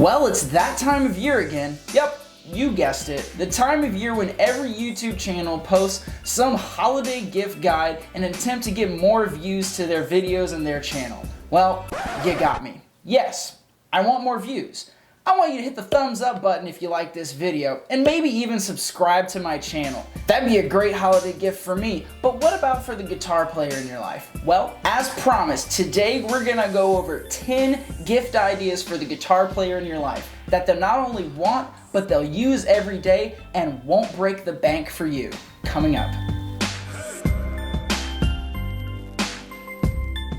Well, it's that time of year again. Yep, you guessed it. The time of year when every YouTube channel posts some holiday gift guide in an attempt to get more views to their videos and their channel. Well, you got me. Yes, I want more views. I want you to hit the thumbs up button if you like this video, and maybe even subscribe to my channel. That'd be a great holiday gift for me, but what about for the guitar player in your life? Well, as promised, today we're gonna go over 10 gift ideas for the guitar player in your life that they'll not only want, but they'll use every day and won't break the bank for you. Coming up.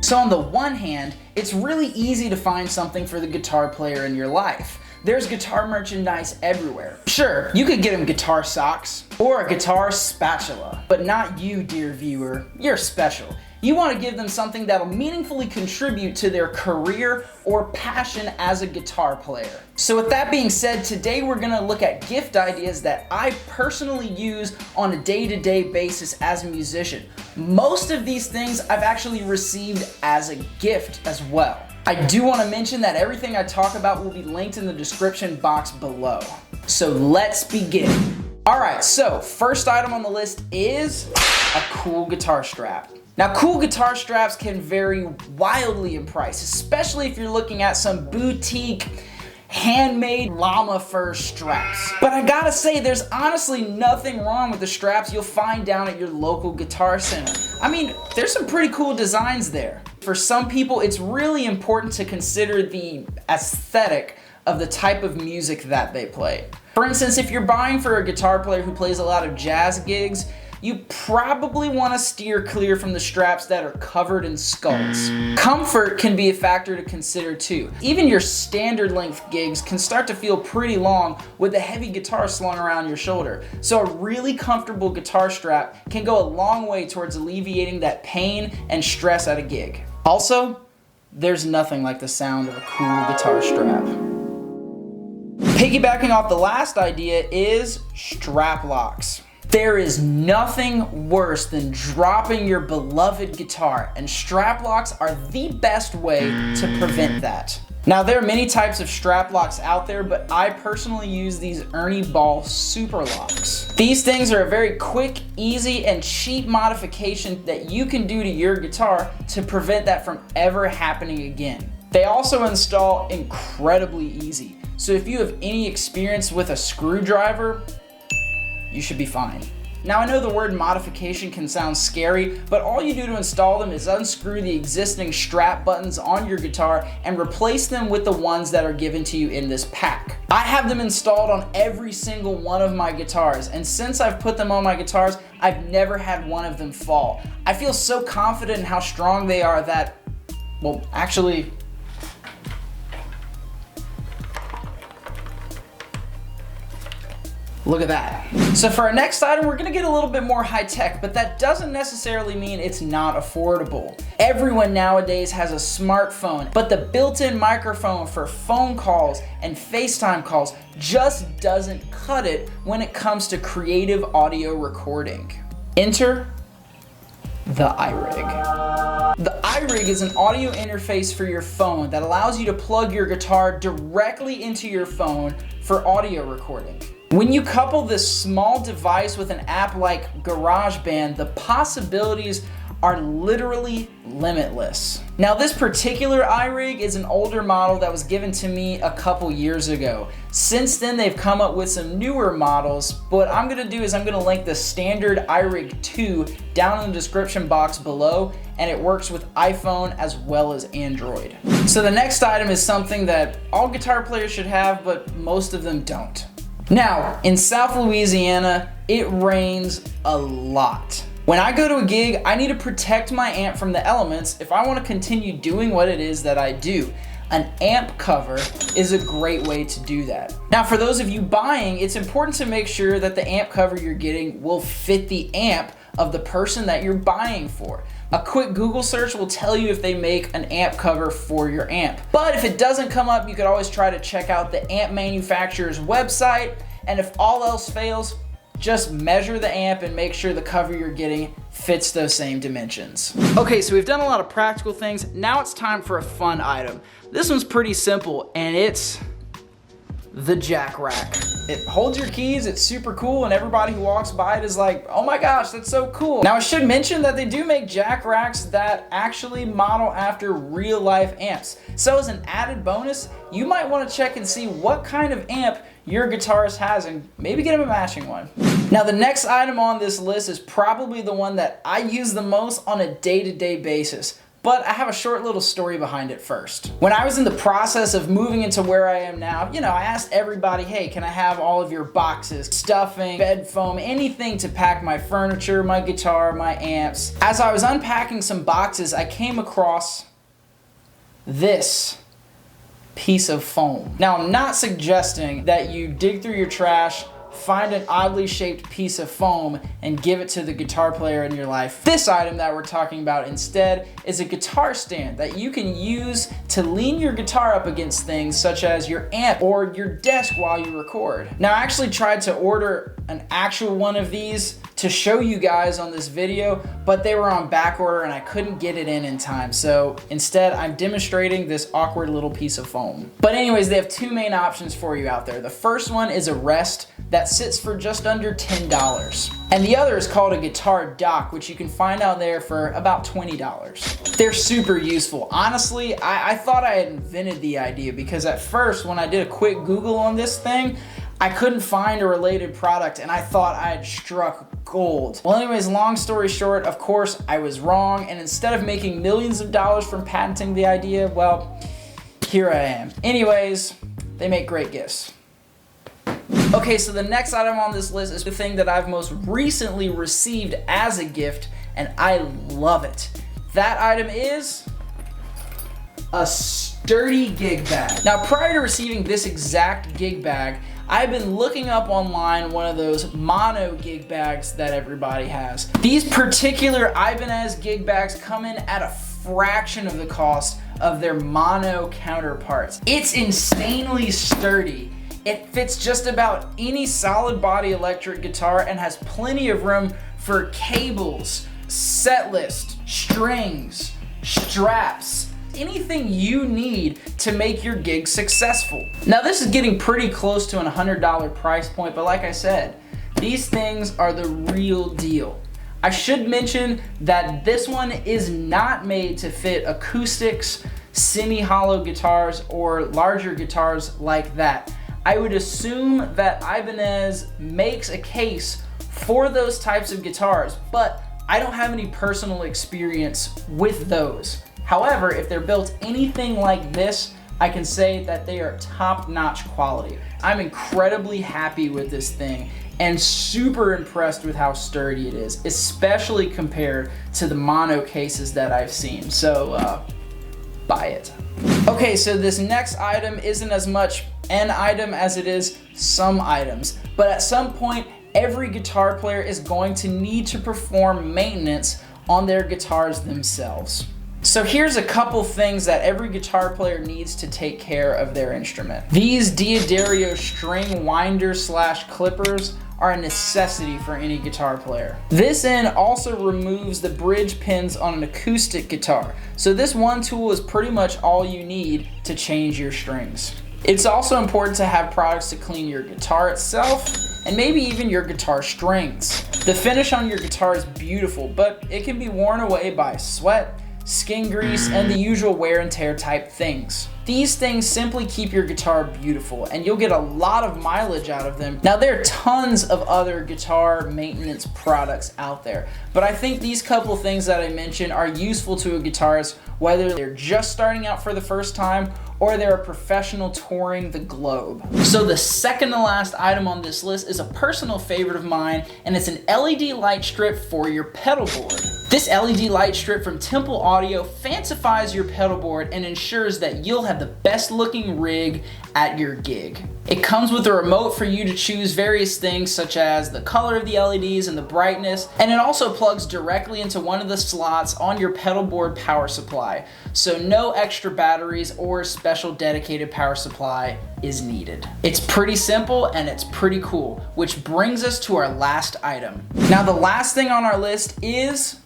So on the one hand, it's really easy to find something for the guitar player in your life. There's guitar merchandise everywhere. Sure, you could get them guitar socks or a guitar spatula, but not you, dear viewer. You're special. You want to give them something that'll meaningfully contribute to their career or passion as a guitar player. So with that being said, today we're going to look at gift ideas that I personally use on a day-to-day basis as a musician. Most of these things I've actually received as a gift as well. I do want to mention that everything I talk about will be linked in the description box below. So let's begin. Alright, so first item on the list is a cool guitar strap. Now, cool guitar straps can vary wildly in price, especially if you're looking at some boutique, handmade llama fur straps. But I gotta say, there's honestly nothing wrong with the straps you'll find down at your local guitar center. I mean, there's some pretty cool designs there. For some people, it's really important to consider the aesthetic of the type of music that they play. For instance, if you're buying for a guitar player who plays a lot of jazz gigs, you probably want to steer clear from the straps that are covered in skulls. Comfort can be a factor to consider too. Even your standard length gigs can start to feel pretty long with a heavy guitar slung around your shoulder. So a really comfortable guitar strap can go a long way towards alleviating that pain and stress at a gig. Also, there's nothing like the sound of a cool guitar strap. Piggybacking off the last idea is strap locks. There is nothing worse than dropping your beloved guitar, and strap locks are the best way to prevent that. Now, there are many types of strap locks out there, but I personally use these Ernie ball super locks. These things are a very quick, easy, and cheap modification that you can do to your guitar to prevent that from ever happening again. They also install incredibly easy, so if you have any experience with a screwdriver, you should be fine. Now, I know the word modification can sound scary, but all you do to install them is unscrew the existing strap buttons on your guitar and replace them with the ones that are given to you in this pack. I have them installed on every single one of my guitars, and since I've put them on my guitars, I've never had one of them fall. I feel so confident in how strong they are that, well, actually, look at that. So for our next item, we're gonna get a little bit more high tech, but that doesn't necessarily mean it's not affordable. Everyone nowadays has a smartphone, but the built-in microphone for phone calls and FaceTime calls just doesn't cut it when it comes to creative audio recording. Enter the iRig. The iRig is an audio interface for your phone that allows you to plug your guitar directly into your phone for audio recording. When you couple this small device with an app like GarageBand, the possibilities are literally limitless. Now, this particular iRig is an older model that was given to me a couple years ago. Since then, they've come up with some newer models. What I'm gonna do is I'm gonna link the standard iRig 2 down in the description box below, and it works with iPhone as well as Android. So the next item is something that all guitar players should have, but most of them don't. Now, in South Louisiana, it rains a lot. When I go to a gig, I need to protect my amp from the elements if I want to continue doing what it is that I do. An amp cover is a great way to do that. Now, for those of you buying, it's important to make sure that the amp cover you're getting will fit the amp of the person that you're buying for. A quick Google search will tell you if they make an amp cover for your amp. But if it doesn't come up, you could always try to check out the amp manufacturer's website, and if all else fails, just measure the amp and make sure the cover you're getting fits those same dimensions. Okay, so we've done a lot of practical things. Now it's time for a fun item. This one's pretty simple, and it's the jack rack. It holds your keys, it's super cool, and everybody who walks by it is like, oh my gosh, that's so cool. Now I should mention that they do make jack racks that actually model after real life amps. So as an added bonus, you might want to check and see what kind of amp your guitarist has and maybe get him a matching one. Now the next item on this list is probably the one that I use the most on a day-to-day basis. But I have a short little story behind it first. When I was in the process of moving into where I am now, I asked everybody, hey, can I have all of your boxes, stuffing, bed foam, anything to pack my furniture, my guitar, my amps. As I was unpacking some boxes, I came across this piece of foam. Now, I'm not suggesting that you dig through your trash, find an oddly shaped piece of foam and give it to the guitar player in your life. This item that we're talking about instead is a guitar stand that you can use to lean your guitar up against things such as your amp or your desk while you record. Now I actually tried to order an actual one of these to show you guys on this video, but they were on back order and I couldn't get it in time. So instead I'm demonstrating this awkward little piece of foam. But anyways, they have two main options for you out there. The first one is a rest that sits for just under $10. And the other is called a guitar dock, which you can find out there for about $20. They're super useful. Honestly, I thought I had invented the idea because at first when I did a quick Google on this thing, I couldn't find a related product and I thought I had struck gold. Well anyways, long story short, of course I was wrong, and instead of making millions of dollars from patenting the idea, well, here I am. Anyways, they make great gifts. Okay, so the next item on this list is the thing that I've most recently received as a gift, and I love it. That item is a sturdy gig bag. Now, prior to receiving this exact gig bag, I've been looking up online one of those mono gig bags that everybody has. These particular Ibanez gig bags come in at a fraction of the cost of their mono counterparts. It's insanely sturdy. It fits just about any solid body electric guitar and has plenty of room for cables, set list, strings, straps, anything you need to make your gig successful. Now this is getting pretty close to an $100 price point, but like I said, these things are the real deal. I should mention that this one is not made to fit acoustics, semi-hollow guitars, or larger guitars like that. I would assume that Ibanez makes a case for those types of guitars, but I don't have any personal experience with those. However, if they're built anything like this, I can say that they are top-notch quality. I'm incredibly happy with this thing and super impressed with how sturdy it is, especially compared to the mono cases that I've seen. So, buy it. Okay, so this next item isn't as much an item as it is some items, but at some point, every guitar player is going to need to perform maintenance on their guitars themselves. So here's a couple things that every guitar player needs to take care of their instrument. These D'Addario string winders / clippers are a necessity for any guitar player. This end also removes the bridge pins on an acoustic guitar. So this one tool is pretty much all you need to change your strings. It's also important to have products to clean your guitar itself and maybe even your guitar strings. The finish on your guitar is beautiful, but it can be worn away by sweat, skin grease, and the usual wear and tear type things. These things simply keep your guitar beautiful and you'll get a lot of mileage out of them. Now there are tons of other guitar maintenance products out there, but I think these couple things that I mentioned are useful to a guitarist whether they're just starting out for the first time or they're a professional touring the globe. So the second to last item on this list is a personal favorite of mine, and it's an LED light strip for your pedal board. This LED light strip from Temple Audio fancifies your pedal board and ensures that you'll have the best looking rig at your gig. It comes with a remote for you to choose various things such as the color of the LEDs and the brightness, and it also plugs directly into one of the slots on your pedal board power supply, so no extra batteries or special dedicated power supply is needed. It's pretty simple and it's pretty cool, which brings us to our last item. Now the last thing on our list is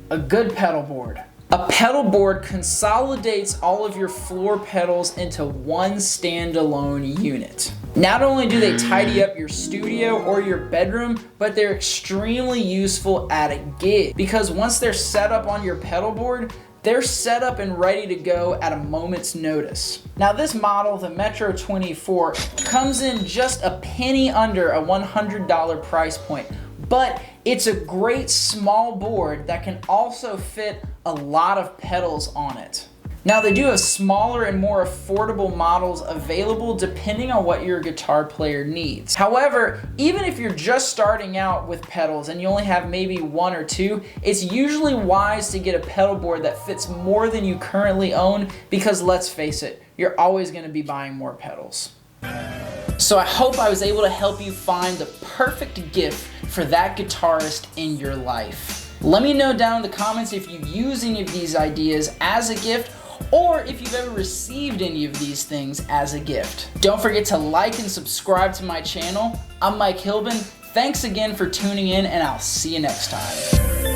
a good pedal board. A pedal board consolidates all of your floor pedals into one standalone unit. Not only do they tidy up your studio or your bedroom, but they're extremely useful at a gig, because once they're set up on your pedal board, they're set up and ready to go at a moment's notice. Now this model, the Metro 24, comes in just a penny under a $100 price point, but it's a great small board that can also fit a lot of pedals on it. Now they do have smaller and more affordable models available depending on what your guitar player needs. However, even if you're just starting out with pedals and you only have maybe one or two, it's usually wise to get a pedal board that fits more than you currently own, because let's face it, you're always going to be buying more pedals. So I hope I was able to help you find the perfect gift for that guitarist in your life. Let me know down in the comments if you use any of these ideas as a gift, or if you've ever received any of these things as a gift. Don't forget to like and subscribe to my channel. I'm Mike Hilbun. Thanks again for tuning in, and I'll see you next time.